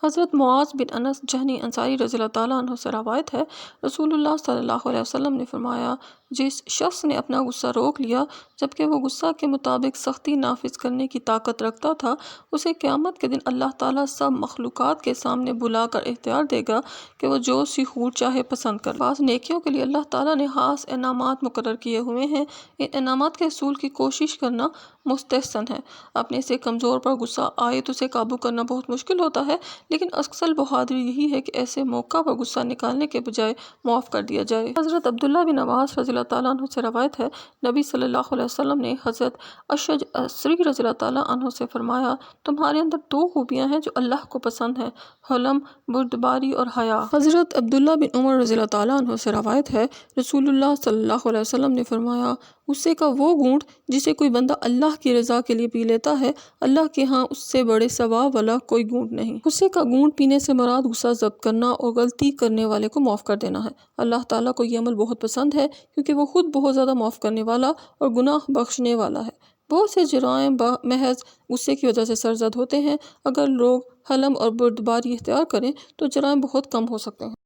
حضرت معاذ بن انس جہنی انصاری رضی اللہ تعالیٰ عنہ سے روایت ہے، رسول اللہ صلی اللہ علیہ وسلم نے فرمایا، جس شخص نے اپنا غصہ روک لیا جبکہ وہ غصہ کے مطابق سختی نافذ کرنے کی طاقت رکھتا تھا، اسے قیامت کے دن اللہ تعالیٰ سب مخلوقات کے سامنے بلا کر اختیار دے گا کہ وہ جو سی خور چاہے پسند کر لے۔ بعض نیکیوں کے لیے اللہ تعالیٰ نے خاص انعامات مقرر کیے ہوئے ہیں، ان انعامات کے حصول کی کوشش کرنا مستحسن ہے۔ اپنے سے کمزور پر غصہ آئے تو اسے قابو کرنا بہت مشکل ہوتا ہے، لیکن اصل بہادری یہی ہے کہ ایسے موقع پر غصہ نکالنے کے بجائے معاف کر دیا جائے۔ حضرت عبداللہ بن عباس رضی اللہ تعالیٰ عنہ سے روایت ہے، نبی صلی اللہ علیہ وسلم نے حضرت اشج عصری رضی اللہ تعالیٰ عنہ سے فرمایا، تمہارے اندر دو خوبیاں ہیں جو اللہ کو پسند ہیں، حلم، بردباری اور حیا۔ حضرت عبداللہ بن عمر رضی اللہ تعالیٰ عنہ سے روایت ہے، رسول اللہ صلی اللہ علیہ وسلم نے فرمایا، غصے کا وہ گھونٹ جسے کوئی بندہ اللہ کی رضا کے لیے پی لیتا ہے، اللہ کے ہاں اس سے بڑے ثواب والا کوئی گھونٹ نہیں۔ غصے کا گھونٹ پینے سے مراد غصہ ضبط کرنا اور غلطی کرنے والے کو معاف کر دینا ہے۔ اللہ تعالیٰ کو یہ عمل بہت پسند ہے کیونکہ وہ خود بہت زیادہ معاف کرنے والا اور گناہ بخشنے والا ہے۔ بہت سے جرائم محض غصے کی وجہ سے سرزد ہوتے ہیں۔ اگر لوگ حلم اور بردباری اختیار کریں تو جرائم بہت کم ہو سکتے ہیں۔